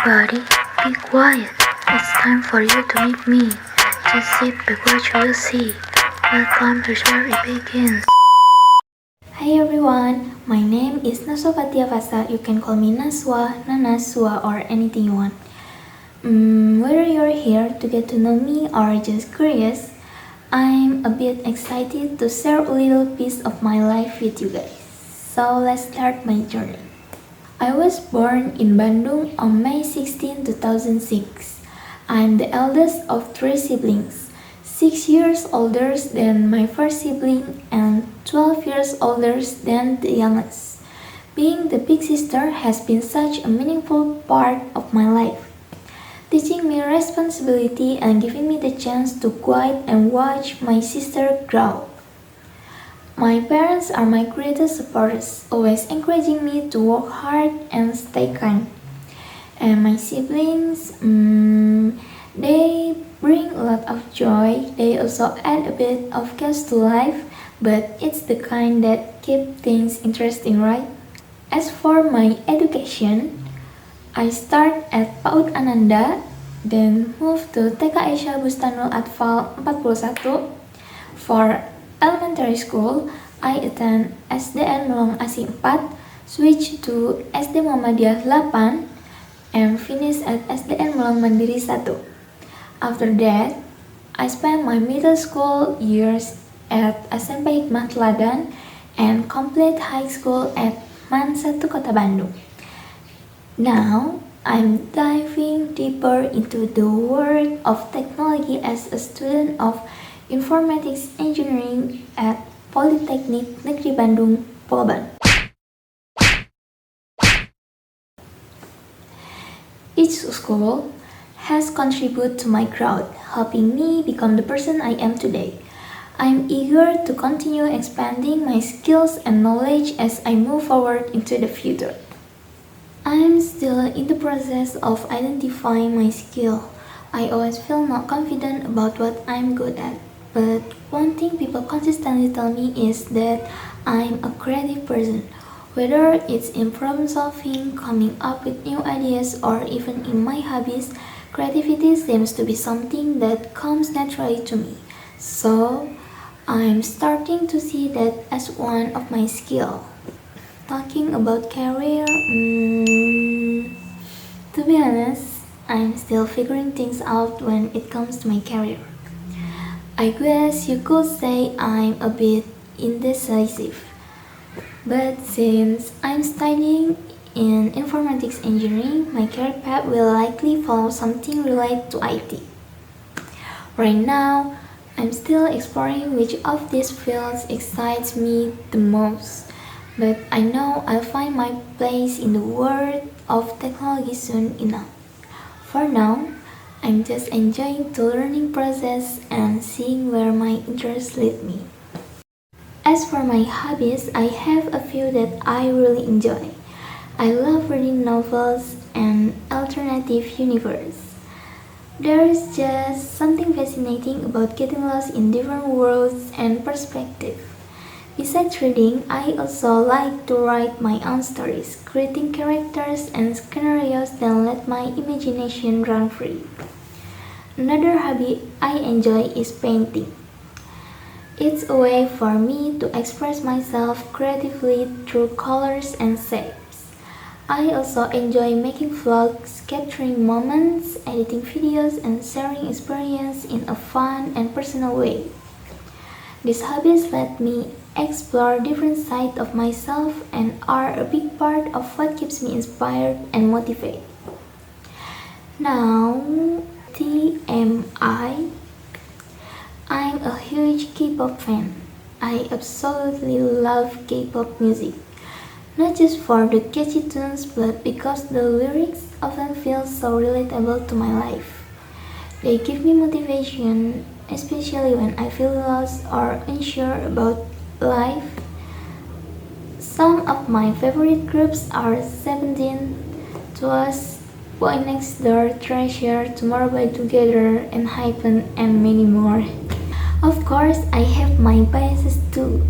Everybody, be quiet. It's time for you to meet me. Just sit back, watch, you'll see. Welcome to where it begins. Hi everyone, my name is Naswa Fatia Fasa. You can call me Naswa, Nanaswa, or anything you want. Whether you're here to get to know me or just curious, I'm a bit excited to share a little piece of my life with you guys. So let's start my journey. I was born in Bandung on May 16, 2006. I'm the eldest of 3 siblings, 6 years older than my first sibling and 12 years older than the youngest. Being the big sister has been such a meaningful part of my life, teaching me responsibility and giving me the chance to guide and watch my sister grow. My parents are my greatest supporters, always encouraging me to work hard and stay kind. And my siblings, they bring a lot of joy. They also add a bit of chaos to life, but it's the kind that keep things interesting, right? As for my education, I start at PAUD Ananda, then moved to TK Aisyah Bustanul Atfal 41. For elementary school, I attend SDN Melong Asih 4, switch to SD Muhammadiyah 8, and finish at SDN Melong Mandiri 1. After that, I spent my middle school years at SMP Hikmah Teladan and complete high school at MAN 1 Kota Bandung. Now, I'm diving deeper into the world of technology as a student of Informatics Engineering at Politeknik Negeri Bandung, Polban. Each school has contributed to my growth, helping me become the person I am today. I'm eager to continue expanding my skills and knowledge as I move forward into the future. I'm still in the process of identifying my skill. I always feel not confident about what I'm good at. But one thing people consistently tell me is that I'm a creative person. Whether it's in problem solving, coming up with new ideas, or even in my hobbies, creativity seems to be something that comes naturally to me. So, I'm starting to see that as one of my skills. Talking about career, to be honest, I'm still figuring things out when it comes to my career. I guess you could say I'm a bit indecisive. But since I'm studying in informatics engineering, my career path will likely follow something related to IT. Right now, I'm still exploring which of these fields excites me the most. But I know I'll find my place in the world of technology soon enough. For now, I'm just enjoying the learning process and seeing where my interests lead me. As for my hobbies, I have a few that I really enjoy. I love reading novels and alternative universe. There is just something fascinating about getting lost in different worlds and perspectives. Besides reading, I also like to write my own stories, creating characters and scenarios that let my imagination run free. Another hobby I enjoy is painting. It's a way for me to express myself creatively through colors and shapes. I also enjoy making vlogs, capturing moments, editing videos, and sharing experience in a fun and personal way. These hobbies let me explore different sides of myself and are a big part of what keeps me inspired and motivated. Now, TMI, I'm a huge K-pop fan. I absolutely love K-pop music, not just for the catchy tunes but because the lyrics often feel so relatable to my life. They give me motivation, especially when I feel lost or unsure about life. Some of my favorite groups are Seventeen, Twice, Boy Next Door, Treasure, Tomorrow by Together, and Hypen, and many more. Of course, I have my biases too.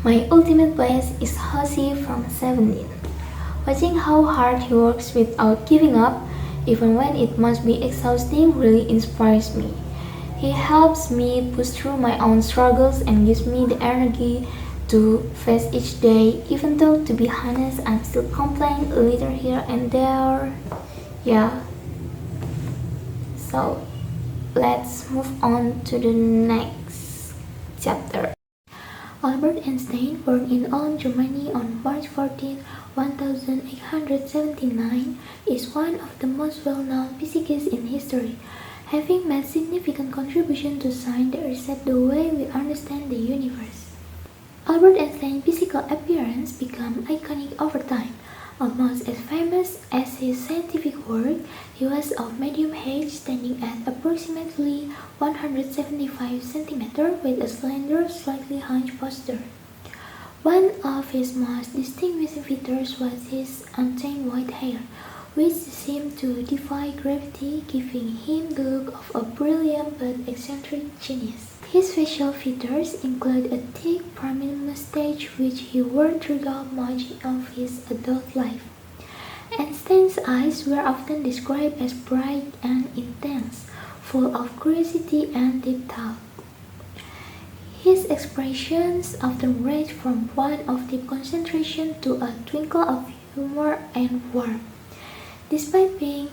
My ultimate bias is Hoshi from Seventeen. Watching how hard he works without giving up even when it must be exhausting, really inspires me. He helps me push through my own struggles and gives me the energy to face each day, even though, to be honest, I'm still complaining a little here and there. Yeah, so let's move on to the next chapter. Albert Einstein, born in Ulm, Germany on March 14, 1879, is one of the most well-known physicists in history, having made significant contributions to science that reshaped the way we understand the universe. Albert Einstein's physical appearance became iconic over time. Almost as famous as his scientific work, he was of medium height, standing at approximately 175 centimeters with a slender, slightly hunched posture. One of his most distinguishing features was his untamed white hair, which seemed to defy gravity, giving him the look of a brilliant but eccentric genius. His facial features include a thick, prominent mustache which he wore throughout much of his adult life. Einstein's eyes were often described as bright and intense, full of curiosity and deep thought. His expressions often ranged from one of deep concentration to a twinkle of humor and warmth. Despite being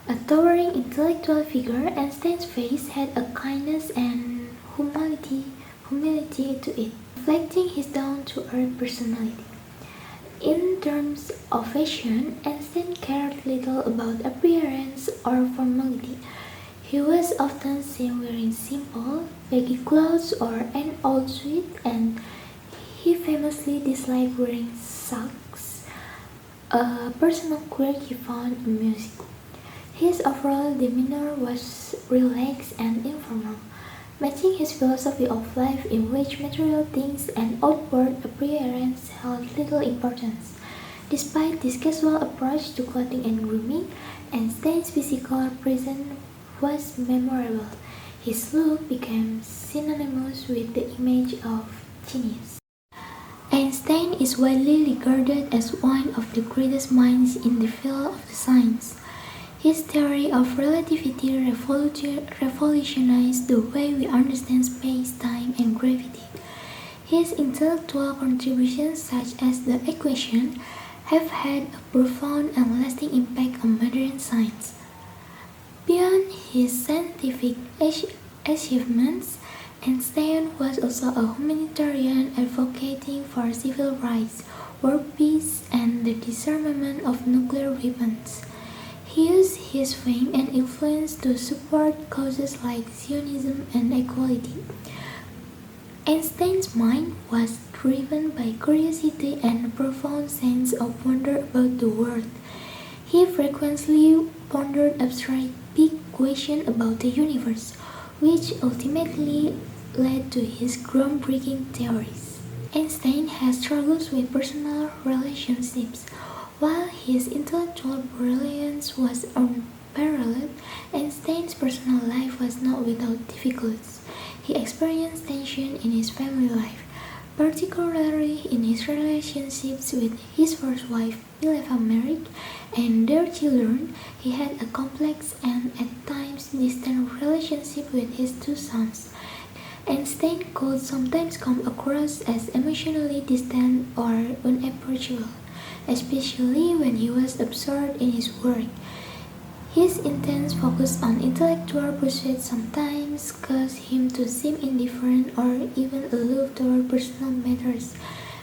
a towering intellectual figure, Einstein's face had a kindness and humility to it, reflecting his down-to-earth personality. In terms of fashion, Einstein cared little about appearance or formality. He was often seen wearing simple, baggy clothes or an old suit, and he famously disliked wearing socks, a personal quirk he found amusing. His overall demeanor was relaxed and informal, matching his philosophy of life in which material things and outward appearance held little importance. Despite this casual approach to clothing and grooming, Einstein's physical presence was memorable. His look became synonymous with the image of genius. Einstein is widely regarded as one of the greatest minds in the field of the science. His theory of relativity revolutionized the way we understand space, time, and gravity. His intellectual contributions, such as the equation, have had a profound and lasting impact on modern science. Beyond his scientific achievements, Einstein was also a humanitarian advocating for civil rights, world peace, and the disarmament of nuclear weapons. He used his fame and influence to support causes like Zionism and equality. Einstein's mind was driven by curiosity and a profound sense of wonder about the world. He frequently pondered abstract big questions about the universe, which ultimately led to his groundbreaking theories. Einstein has struggles with personal relationships. While his intellectual brilliance was unparalleled, Einstein's personal life was not without difficulties. He experienced tension in his family life, particularly in his relationships with his first wife, Mileva Merrick, and their children. He had a complex and at times distant relationship with his two sons. Einstein could sometimes come across as emotionally distant or unapproachable, especially when he was absorbed in his work. His intense focus on intellectual pursuits sometimes caused him to seem indifferent or even aloof toward personal matters,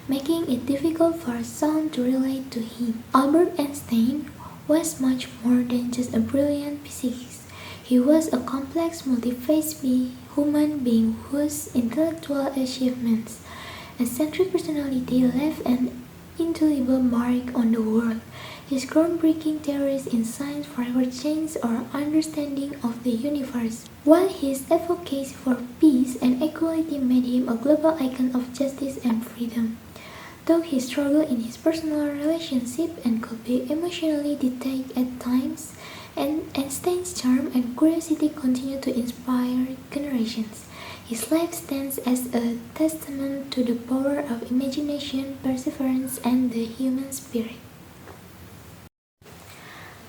making it difficult for some to relate to him. Albert Einstein was much more than just a brilliant physicist. He was a complex, multifaceted human being whose intellectual achievements and eccentric personality left an indelible mark on the world. His groundbreaking theories in science forever changed our understanding of the universe, while his advocacy for peace and equality made him a global icon of justice and freedom. Though he struggled in his personal relationship and could be emotionally detached at times, and Einstein's charm and curiosity continue to inspire generations. His life stands as a testament to the power of imagination, perseverance, and the human spirit.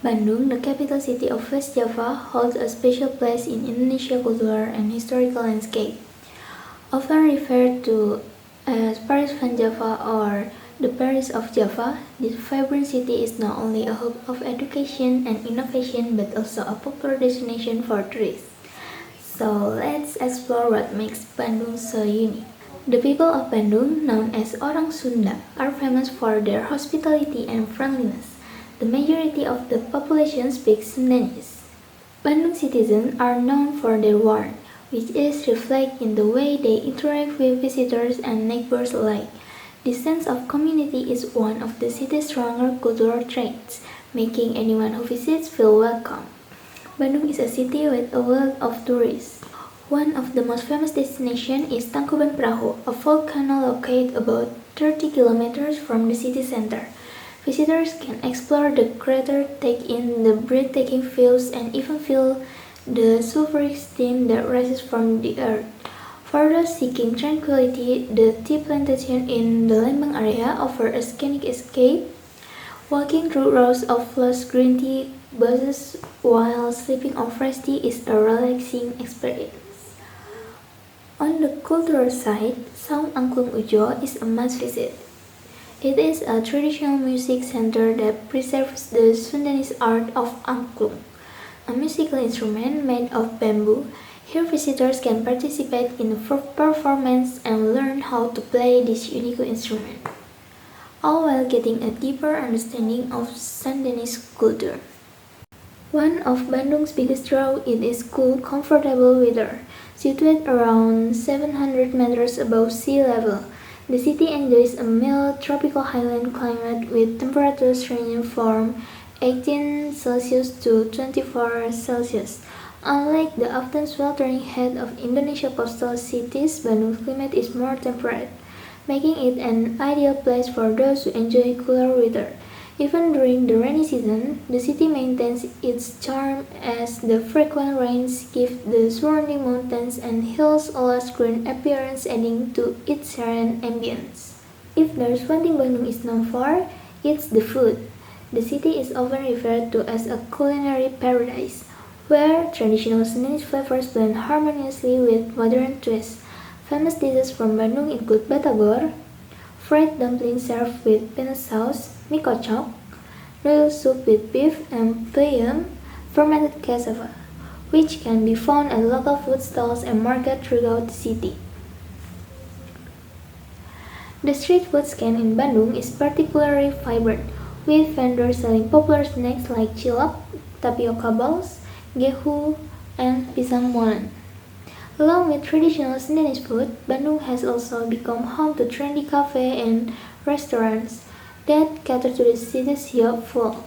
Bandung, the capital city of West Java, holds a special place in Indonesia's cultural and historical landscape. Often referred to as Paris van Java or the Paris of Java, this vibrant city is not only a hub of education and innovation but also a popular destination for tourists. So let's explore what makes Bandung so unique. The people of Bandung, known as Orang Sunda, are famous for their hospitality and friendliness. The majority of the population speaks Sundanese. Bandung citizens are known for their warmth, which is reflected in the way they interact with visitors and neighbors alike. This sense of community is one of the city's stronger cultural traits, making anyone who visits feel welcome. Bandung is a city with a wealth of tourists. One of the most famous destinations is Tangkuban Perahu, a volcano located about 30 kilometers from the city center. Visitors can explore the crater, take in the breathtaking views, and even feel the sulfuric steam that rises from the earth. For those seeking tranquility, the tea plantation in the Lembang area offers a scenic escape. Walking through rows of lush green tea bushes while sipping on fresh tea is a relaxing experience. On the cultural side, Saung Angklung Ujo is a must visit. It is a traditional music center that preserves the Sundanese art of angklung, a musical instrument made of bamboo. Here visitors can participate in a performance and learn how to play this unique instrument, all while getting a deeper understanding of Sundanese culture. One of Bandung's biggest draws is its cool, comfortable weather. Situated around 700 meters above sea level, the city enjoys a mild tropical highland climate with temperatures ranging from 18 Celsius to 24 Celsius. Unlike the often sweltering heat of Indonesia's coastal cities, Bandung's climate is more temperate, making it an ideal place for those who enjoy cooler weather. Even during the rainy season, the city maintains its charm as the frequent rains give the surrounding mountains and hills a lush green appearance, adding to its serene ambience. If there's one thing Bandung is known for, it's the food. The city is often referred to as a culinary paradise, where traditional Sundanese flavors blend harmoniously with modern twists. Famous dishes from Bandung include batagor, fried dumplings served with peanut sauce, mie kocok, noodle soup with beef, and peyem, fermented cassava, which can be found at local food stalls and markets throughout the city. The street food scene in Bandung is particularly vibrant, with vendors selling popular snacks like cilok, tapioca balls, gehu, and pisang molen. Along with traditional Sundanese food, Bandung has also become home to trendy cafes and restaurants that cater to the city's youthful,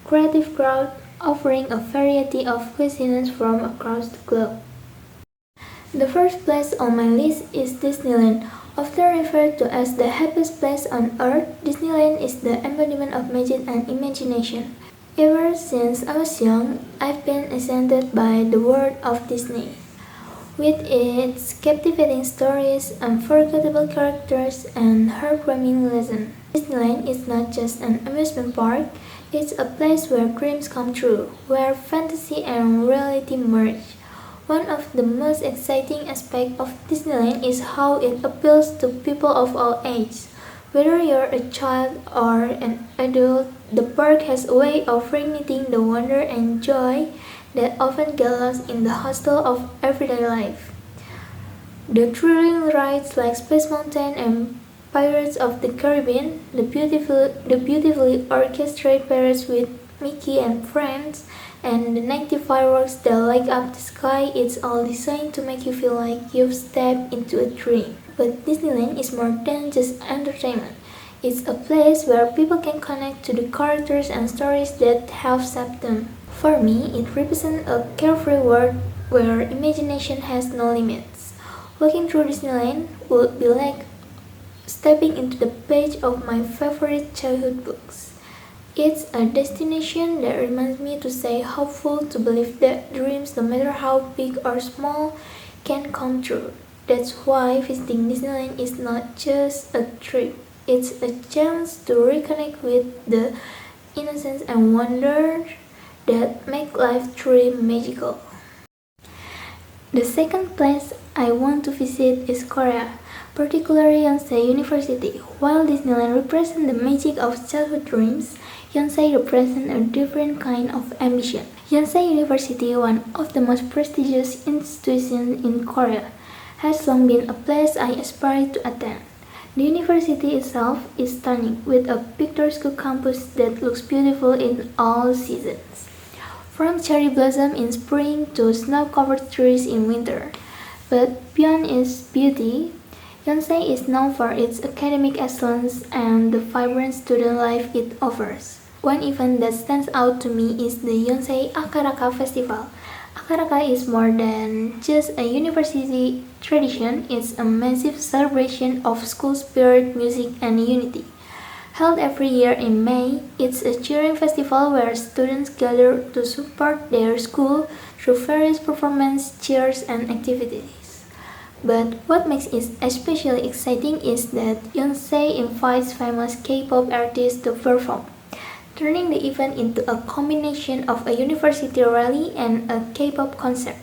creative crowd, offering a variety of cuisines from across the globe. The first place on my list is Disneyland. Often referred to as the happiest place on earth, Disneyland is the embodiment of magic and imagination. Ever since I was young, I've been enchanted by the world of Disney. With its captivating stories, unforgettable characters, and heartwarming lessons, Disneyland is not just an amusement park, it's a place where dreams come true, where fantasy and reality merge. One of the most exciting aspects of Disneyland is how it appeals to people of all ages. Whether you're a child or an adult, the park has a way of reigniting the wonder and joy that often get lost in the hustle of everyday life. The thrilling rides like Space Mountain and Pirates of the Caribbean, the beautifully orchestrated parades with Mickey and friends, and the nightly fireworks that light up the sky, it's all designed to make you feel like you've stepped into a dream. But Disneyland is more than just entertainment. It's a place where people can connect to the characters and stories that have shaped them. For me, it represents a carefree world where imagination has no limits. Walking through Disneyland would be like stepping into the page of my favorite childhood books. It's a destination that reminds me to stay hopeful, to believe that dreams, no matter how big or small, can come true. That's why visiting Disneyland is not just a trip, it's a chance to reconnect with the innocence and wonder that make life truly magical. The second place I want to visit is Korea, particularly Yonsei University. While Disneyland represents the magic of childhood dreams, Yonsei represents a different kind of ambition. Yonsei University, one of the most prestigious institutions in Korea, has long been a place I aspire to attend. The university itself is stunning, with a picturesque campus that looks beautiful in all seasons. From cherry blossom in spring to snow-covered trees in winter. But beyond its beauty, Yonsei is known for its academic excellence and the vibrant student life it offers. One event that stands out to me is the Yonsei Akaraka Festival. Akaraka is more than just a university tradition, it's a massive celebration of school spirit, music, and unity. Held every year in May, it's a cheering festival where students gather to support their school through various performances, cheers, and activities. But what makes it especially exciting is that Yonsei invites famous K-pop artists to perform, turning the event into a combination of a university rally and a K-pop concert.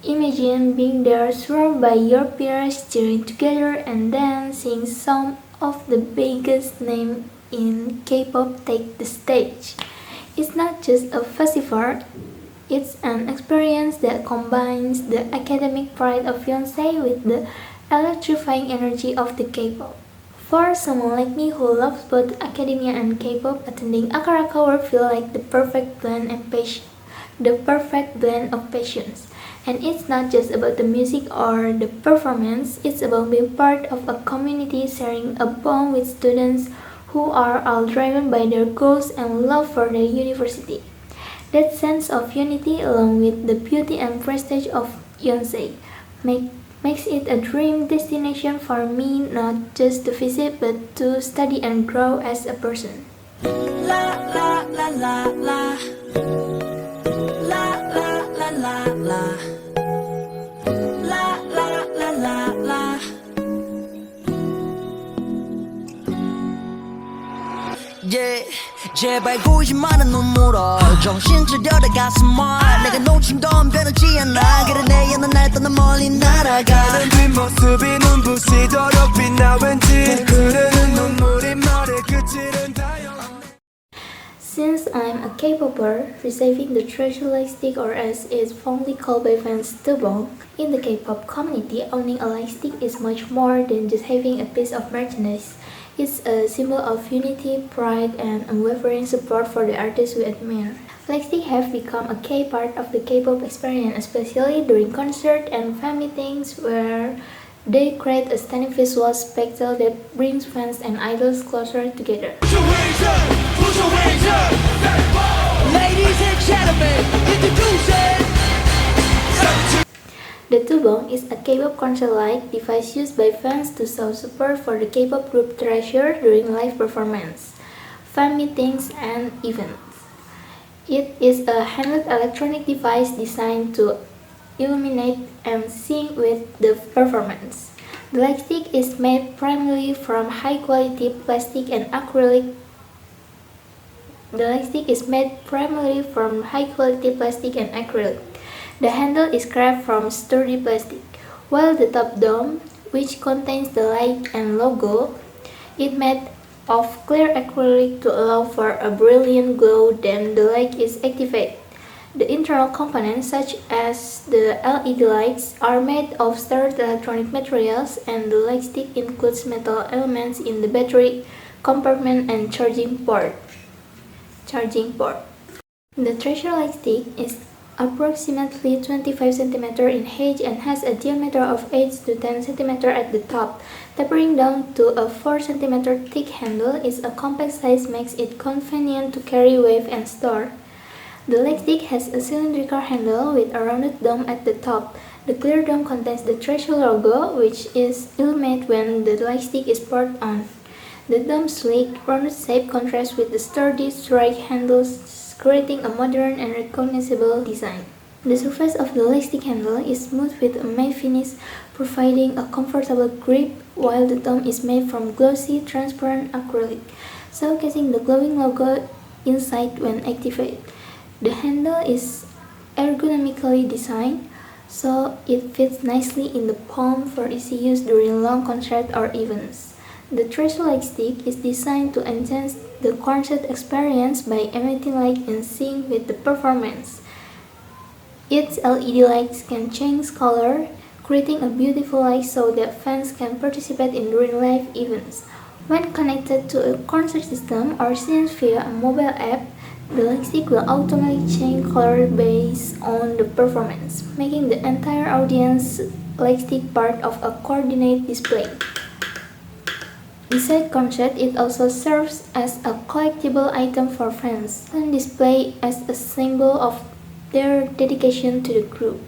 Imagine being there surrounded by your peers cheering together and then seeing some of the biggest names in K-pop take the stage. It's not just a festival, it's an experience that combines the academic pride of Yonsei with the electrifying energy of the K-pop. For someone like me who loves both academia and K-pop, attending Akaraka will feel like the perfect blend of passions. And it's not just about the music or the performance, it's about being part of a community sharing a bond with students who are all driven by their goals and love for their university. That sense of unity, along with the beauty and prestige of Yonsei, makes it a dream destination for me, not just to visit but to study and grow as a person. La la la la la. La la la la la. La la la la la. Yeah, 제발 고이지 마라 눈물어 정신 차려라 가슴아 내가 놓친 건 변하지 않아 그래 내 연은 날 떠나 멀리 날아가 나는 뒷모습이 눈부시도록 빛나 왠지 흐르는 눈물이 말의 끝을 닿아. Since I'm a K-popper, receiving the treasure lightstick, or as it's fondly called by fans, Tubong, in the K-pop community, owning a lightstick is much more than just having a piece of merchandise. It's a symbol of unity, pride, and unwavering support for the artists we admire. Lightstick have become a key part of the K-pop experience, especially during concerts and fan meetings, where they create a stunning visual spectacle that brings fans and idols closer together. Ladies and gentlemen, introducing The Tubong is a K-pop concert-like device used by fans to show support for the K-pop group Treasure during live performance, fan meetings, and events. It is a handheld electronic device designed to illuminate and sync with the performance. The lightstick is made primarily from high-quality plastic and acrylic. The handle is carved from sturdy plastic, while the top dome, which contains the light and logo, is made of clear acrylic to allow for a brilliant glow when the light is activated. The internal components, such as the LED lights, are made of sturdy electronic materials, and the lightstick includes metal elements in the battery compartment and charging port. The Treasure lightstick is approximately 25 cm in height and has a diameter of 8 to 10 cm at the top. Tapering down to a 4 cm thick handle is a compact size makes it convenient to carry, wave, and store. The lightstick has a cylindrical handle with a rounded dome at the top. The clear dome contains the Treasure logo, which is illuminated when the lightstick is poured on. The dome's sleek, rounded shape contrasts with the sturdy, strike handles, creating a modern and recognizable design. The surface of the lightstick handle is smooth with a matte finish, providing a comfortable grip, while the dome is made from glossy, transparent acrylic. showcasing the glowing logo inside when activated. The handle is ergonomically designed, so it fits nicely in the palm for easy use during long concerts or events. The Treasure Light Stick is designed to enhance the concert experience by emitting light in sync with the performance. Its LED lights can change color, creating a beautiful light so that fans can participate in during live events. When connected to a concert system or synced via a mobile app, the light stick will automatically change color based on the performance, making the entire audience light stick part of a coordinated display. Besides concert, it also serves as a collectible item for fans and display as a symbol of their dedication to the group.